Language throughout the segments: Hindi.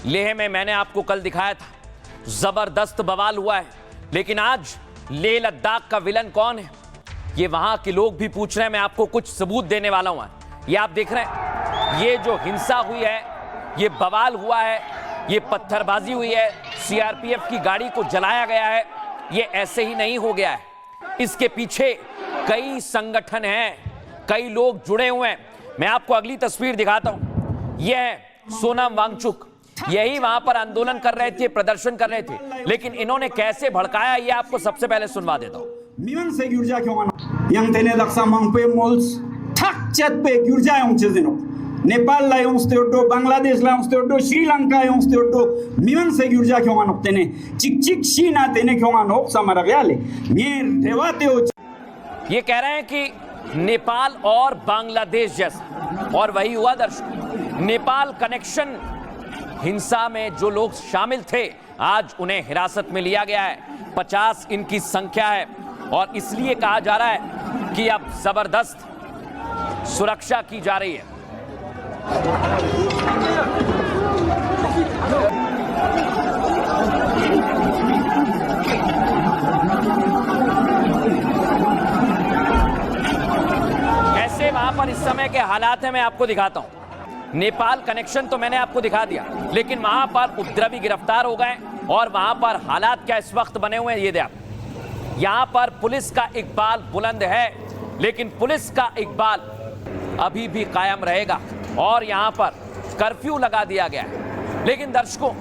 लेह में मैंने आपको कल दिखाया था, जबरदस्त बवाल हुआ है। लेकिन आज लेह लद्दाख का विलन कौन है, ये वहां के लोग भी पूछ रहे हैं। मैं आपको कुछ सबूत देने वाला हूं। ये आप देख रहे हैं, ये जो हिंसा हुई है, ये बवाल हुआ है, ये पत्थरबाजी हुई है, सीआरपीएफ की गाड़ी को जलाया गया है, ये ऐसे ही नहीं हो गया है। इसके पीछे कई संगठन हैं, कई लोग जुड़े हुए हैं। मैं आपको अगली तस्वीर दिखाता हूं। यह है सोनम वांगचुक, यही वहां पर आंदोलन कर रहे थे, प्रदर्शन कर रहे थे, लेकिन इन्होंने कैसे भड़काया ये आपको सबसे पहले सुनवा देता हूं। Miman se gyurja kyoman yang tene daksa mangpe mols thak chat pe gyurja yong chezino Nepal la yong steoto Bangladesh la yong steoto Sri Lanka yong steoto miman se gyurja kyoman tene chik chik shina tene kyoman ok samara gale mir rewate ho। ये कह रहे हैं कि नेपाल और बांग्लादेश जैसा, और वही हुआ दर्शक। नेपाल कनेक्शन हिंसा में जो लोग शामिल थे, आज उन्हें हिरासत में लिया गया है। 50 इनकी संख्या है और इसलिए कहा जा रहा है कि अब जबरदस्त सुरक्षा की जा रही है। कैसे वहां पर इस समय के हालात हैं मैं आपको दिखाता हूं। नेपाल कनेक्शन तो मैंने आपको दिखा दिया, लेकिन वहां पर उपद्रवी गिरफ्तार हो गए और वहां पर हालात क्या इस वक्त बने हुए हैं ये देखो। यहां पर पुलिस का इकबाल बुलंद है, लेकिन पुलिस का इकबाल अभी भी कायम रहेगा और यहां पर कर्फ्यू लगा दिया गया है। लेकिन दर्शकों,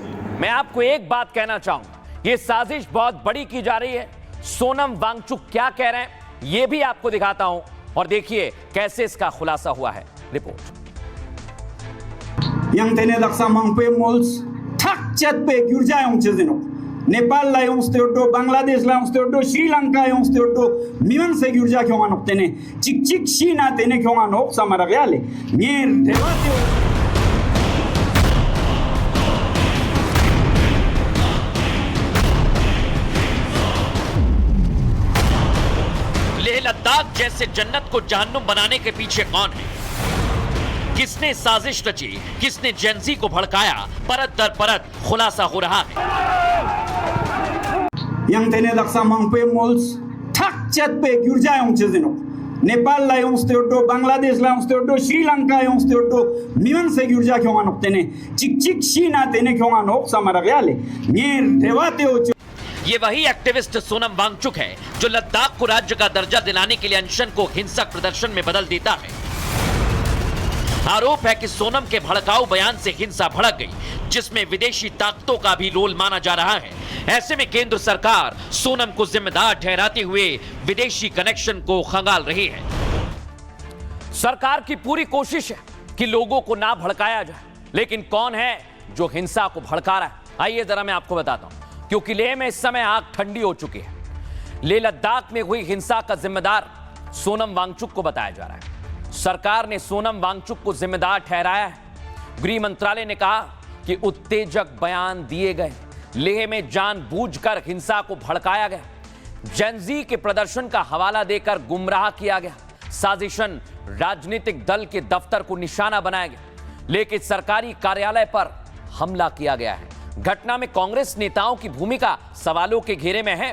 मैं आपको एक बात कहना चाहूंगा, ये साजिश बहुत बड़ी की जा रही है। सोनम वांगचुक क्या कह रहे हैं ये भी आपको दिखाता हूं और देखिए कैसे इसका खुलासा हुआ है। Report. yang tene daksa mangpe mols thak chat pe gyurja yong chezino Nepal la yong steoto Bangladesh la yong steoto Sri Lanka yong steoto miman se gyurja kyoman tene chik chik shina tene kyoman ok samara gale mir rewate ho। Leh Ladakh जैसे जन्नत को जहन्नुम बनाने के पीछे कौन है, किसने साजिश रची, किसने जेंजी को भड़काया, परत दर परत खुलासा हो रहा है। yang tene daksa mangpe mols thak chat pe gyurja yong chezino Nepal la yong steoto Bangladesh la yong steoto Sri Lanka yong steoto miman se gyurja kyoman tene chik chik shina tene kyoman ok samara gale mir rewate ho। ये वही एक्टिविस्ट सोनम वांगचुक है जो लद्दाख को राज्य का दर्जा दिलाने के लिए अनशन को हिंसक प्रदर्शन में बदल देता है। आरोप है कि सोनम के भड़काऊ बयान से हिंसा भड़क गई, जिसमें विदेशी ताकतों का भी रोल माना जा रहा है। ऐसे में केंद्र सरकार सोनम को जिम्मेदार ठहराते हुए विदेशी कनेक्शन को खंगाल रही है। सरकार की पूरी कोशिश है कि लोगों को ना भड़काया जाए, लेकिन कौन है जो हिंसा को भड़का रहा है, आइए जरा मैं आपको बताता हूं। क्योंकि लेह में इस समय आग ठंडी हो चुकी है। लेह लद्दाख में हुई हिंसा का जिम्मेदार सोनम वांगचुक को बताया जा रहा है। सरकार ने सोनम वांगचुक को जिम्मेदार ठहराया है। गृह मंत्रालय ने कहा कि उत्तेजक बयान दिए गए, लेह में जानबूझकर हिंसा को भड़काया गया, जेंजी के प्रदर्शन का हवाला देकर गुमराह किया गया, साजिशन राजनीतिक दल के दफ्तर को निशाना बनाया गया, लेकिन सरकारी कार्यालय पर हमला किया गया है। घटना में कांग्रेस नेताओं की भूमिका सवालों के घेरे में है।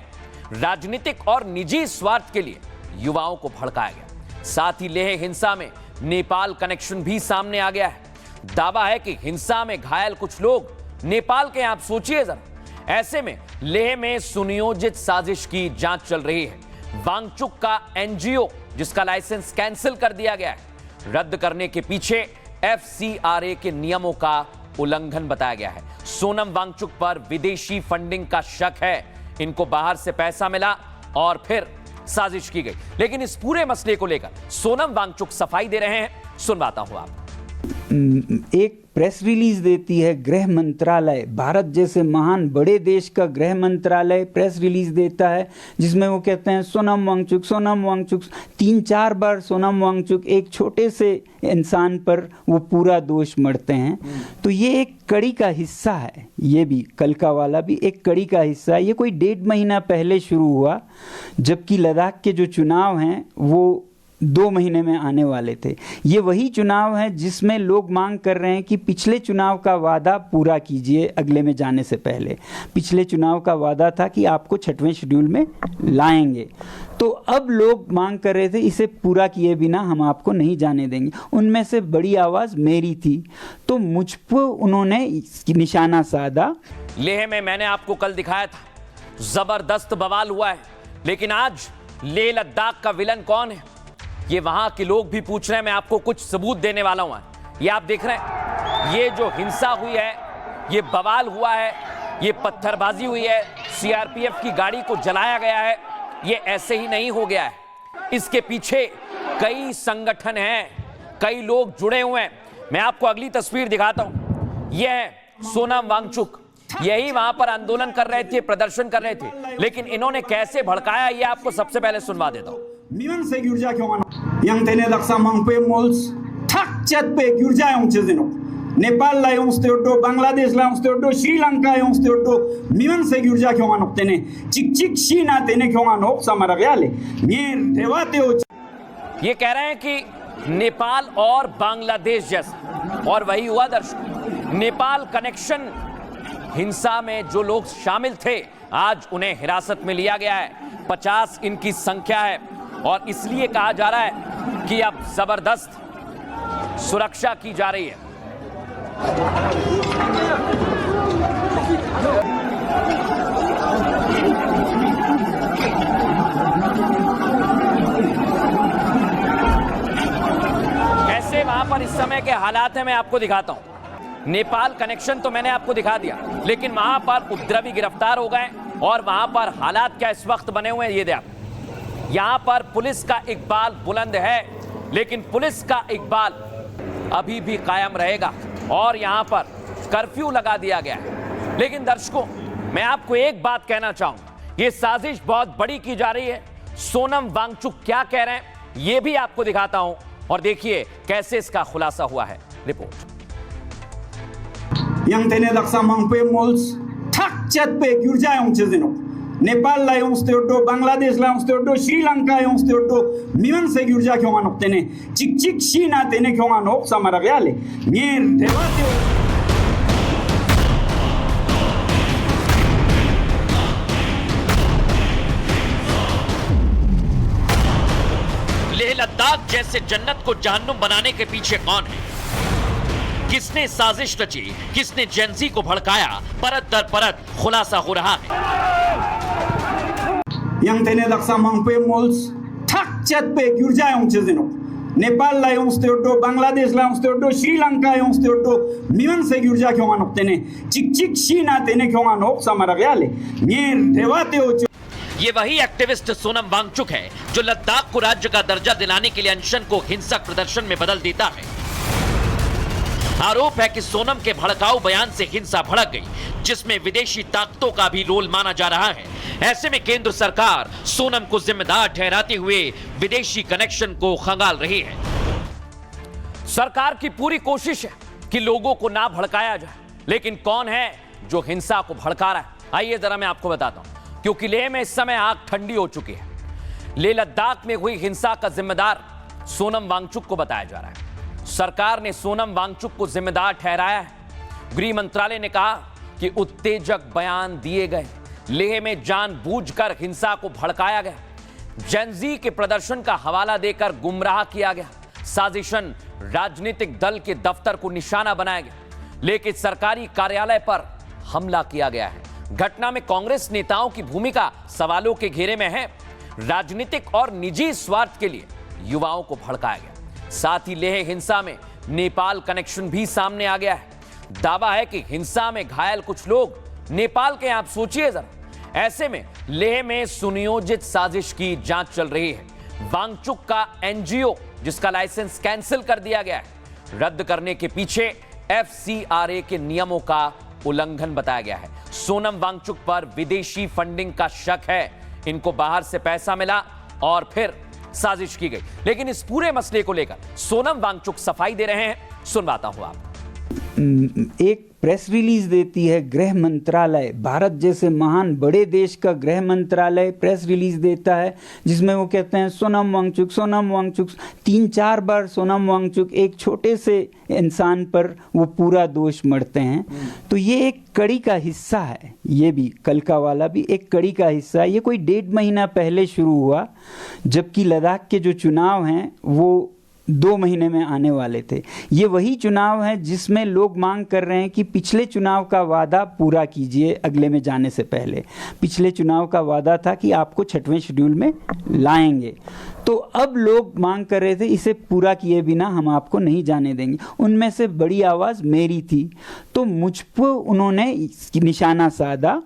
राजनीतिक और निजी स्वार्थ के लिए युवाओं को भड़काया गया। साथ ही लेह हिंसा में नेपाल कनेक्शन भी सामने आ गया है। दावा है कि हिंसा में घायल कुछ लोग नेपाल के हैं। आप सोचिए जरा, ऐसे में लेह में सुनियोजित साजिश की जांच चल रही है। वांगचुक का एनजीओ जिसका लाइसेंस कैंसिल कर दिया गया है, रद्द करने के पीछे एफसीआरए के नियमों का उल्लंघन बताया गया है। सोनम वांगचुक पर विदेशी फंडिंग का शक है। इनको बाहर से पैसा मिला और फिर साजिश की गई। लेकिन इस पूरे मसले को लेकर सोनम वांगचुक सफाई दे रहे हैं, सुनवाता हूं आप। एक प्रेस रिलीज देती है गृह मंत्रालय, भारत जैसे महान बड़े देश का गृह मंत्रालय प्रेस रिलीज देता है जिसमें वो कहते हैं सोनम वांगचुक 3-4 बार सोनम वांगचुक एक छोटे से इंसान पर वो पूरा दोष मढ़ते हैं। तो ये एक कड़ी का हिस्सा है, ये भी कल का वाला भी एक कड़ी का हिस्सा है। ये कोई 1.5 महीना पहले शुरू हुआ, जबकि लद्दाख के जो चुनाव हैं वो 2 महीने में आने वाले थे। ये वही चुनाव है जिसमें लोग मांग कर रहे हैं कि पिछले चुनाव का वादा पूरा कीजिए अगले में जाने से पहले। पिछले चुनाव का वादा था कि आपको 6वें शेड्यूल में लाएंगे, तो अब लोग मांग कर रहे थे इसे पूरा किए बिना हम आपको नहीं जाने देंगे। उनमें से बड़ी आवाज़ मेरी थी, तो मुझ पर उन्होंने निशाना साधा। लेह में मैंने आपको कल दिखाया था जबरदस्त बवाल हुआ है, लेकिन आज लेह लद्दाख का विलन कौन है ये वहां के लोग भी पूछ रहे हैं। मैं आपको कुछ सबूत देने वाला हूं। ये आप देख रहे हैं, ये जो हिंसा हुई है, ये बवाल हुआ है, ये पत्थरबाजी हुई है, सीआरपीएफ की गाड़ी को जलाया गया है, ये ऐसे ही नहीं हो गया है। इसके पीछे कई संगठन हैं, कई लोग जुड़े हुए हैं। मैं आपको अगली तस्वीर दिखाता हूं। यह है सोनम वांगचुक, यही वहां पर आंदोलन कर रहे थे, प्रदर्शन कर रहे थे, लेकिन इन्होंने कैसे भड़काया ये आपको सबसे पहले सुनवा देता हूं। Miman se gyurja kyongan yang tene daksa mangpe mols thak chat pe gyurja yong chezeno Nepal la yong steodo Bangladesh la yong steodo Sri Lanka yong steodo miman se gyurja kyongan tene chik chik shina tene kyongan ok samara gale nyer devate o। ये कह रहे हैं कि नेपाल और बांग्लादेश जैसा, और वही हुआ दर्शक। नेपाल कनेक्शन हिंसा में जो लोग शामिल थे आज उन्हें हिरासत में लिया गया है। 50 इनकी संख्या है और इसलिए कहा जा रहा है कि अब जबरदस्त सुरक्षा की जा रही है। कैसे वहां पर इस समय के हालात हैं मैं आपको दिखाता हूं। नेपाल कनेक्शन तो मैंने आपको दिखा दिया, लेकिन वहां पर उपद्रवी गिरफ्तार हो गए और वहां पर हालात क्या इस वक्त बने हुए हैं ये देखो। यहां पर पुलिस का इकबाल बुलंद है, लेकिन पुलिस का इकबाल अभी भी कायम रहेगा और यहां पर कर्फ्यू लगा दिया गया है। लेकिन दर्शकों, मैं आपको एक बात कहना चाहूंगा, ये साजिश बहुत बड़ी की जा रही है। सोनम वांगचुक क्या कह रहे हैं ये भी आपको दिखाता हूं और देखिए कैसे इसका खुलासा हुआ है। Report. yang tene daksa mangpe mols thak chat pe gyurja yong chezeno Nepal la yong steodo Bangladesh la yong steodo Sri Lanka yong steodo miman se gyurja kyongan tene chik chik shina tene kyongan ok samara gale nyer devate o। Leh Ladakh जैसे जन्नत को जहन्नुम बनाने के पीछे कौन है? किसने साजिश रची, किसने जेंजी को भड़काया, परत दर परत खुलासा हो रहा है। yang tene daksa mangpe mols thak chat pe gyurja yong chezeno Nepal la yong steodo Bangladesh la yong steodo Sri Lanka yong steodo miman se gyurja kyongan tene chik chik shina tene kyongan ok samara gale nyer devate o। ये वही एक्टिविस्ट सोनम वांगचुक है जो लद्दाख को राज्य का दर्जा दिलाने के लिए अनशन को हिंसक प्रदर्शन में बदल देता है। आरोप है कि सोनम के भड़काऊ बयान से हिंसा भड़क गई, जिसमें विदेशी ताकतों का भी रोल माना जा रहा है। ऐसे में केंद्र सरकार सोनम को जिम्मेदार ठहराते हुए विदेशी कनेक्शन को खंगाल रही है। सरकार की पूरी कोशिश है कि लोगों को ना भड़काया जाए, लेकिन कौन है जो हिंसा को भड़का रहा है? आइए जरा मैं आपको बताता हूं, क्योंकि लेह में इस समय आग ठंडी हो चुकी है। लेह लद्दाख में हुई हिंसा का जिम्मेदार सोनम वांगचुक को बताया जा रहा है। सरकार ने सोनम वांगचुक को जिम्मेदार ठहराया है। गृह मंत्रालय ने कहा कि उत्तेजक बयान दिए गए, लेह में जानबूझकर हिंसा को भड़काया गया, जेंजी के प्रदर्शन का हवाला देकर गुमराह किया गया, साजिशन राजनीतिक दल के दफ्तर को निशाना बनाया गया, लेकिन सरकारी कार्यालय पर हमला किया गया है। घटना में कांग्रेस नेताओं की भूमिका सवालों के घेरे में है। राजनीतिक और निजी स्वार्थ के लिए युवाओं को भड़काया गया। साथ ही लेह हिंसा में नेपाल कनेक्शन भी सामने आ गया है। दावा है कि हिंसा में घायल कुछ लोग नेपाल के। आप सोचिए जरा, ऐसे में लेह में सुनियोजित साजिश की जांच चल रही है। वांगचुक का एनजीओ जिसका लाइसेंस कैंसिल कर दिया गया है, रद्द करने के पीछे एफसीआरए के नियमों का उल्लंघन बताया गया है। सोनम वांगचुक पर विदेशी फंडिंग का शक है, इनको बाहर से पैसा मिला और फिर साजिश की गई। लेकिन इस पूरे मसले को लेकर सोनम वांगचुक सफाई दे रहे हैं, सुनवाता हूं आप। एक प्रेस रिलीज देती है गृह मंत्रालय, भारत जैसे महान बड़े देश का गृह मंत्रालय प्रेस रिलीज देता है जिसमें वो कहते हैं सोनम वांगचुक, सोनम वांगचुक। 3-4 बार सोनम वांगचुक एक छोटे से इंसान पर वो पूरा दोष मढ़ते हैं। तो ये एक कड़ी का हिस्सा है, ये भी कलका वाला भी एक कड़ी का हिस्सा है। ये कोई 1.5 महीना पहले शुरू हुआ, जबकि लद्दाख के जो चुनाव हैं वो 2 महीने में आने वाले थे। ये वही चुनाव है जिसमें लोग मांग कर रहे हैं कि पिछले चुनाव का वादा पूरा कीजिए अगले में जाने से पहले। पिछले चुनाव का वादा था कि आपको 6वें शेड्यूल में लाएंगे, तो अब लोग मांग कर रहे थे इसे पूरा किए बिना हम आपको नहीं जाने देंगे। उनमें से बड़ी आवाज़ मेरी थी, तो मुझ पर उन्होंने निशाना साधा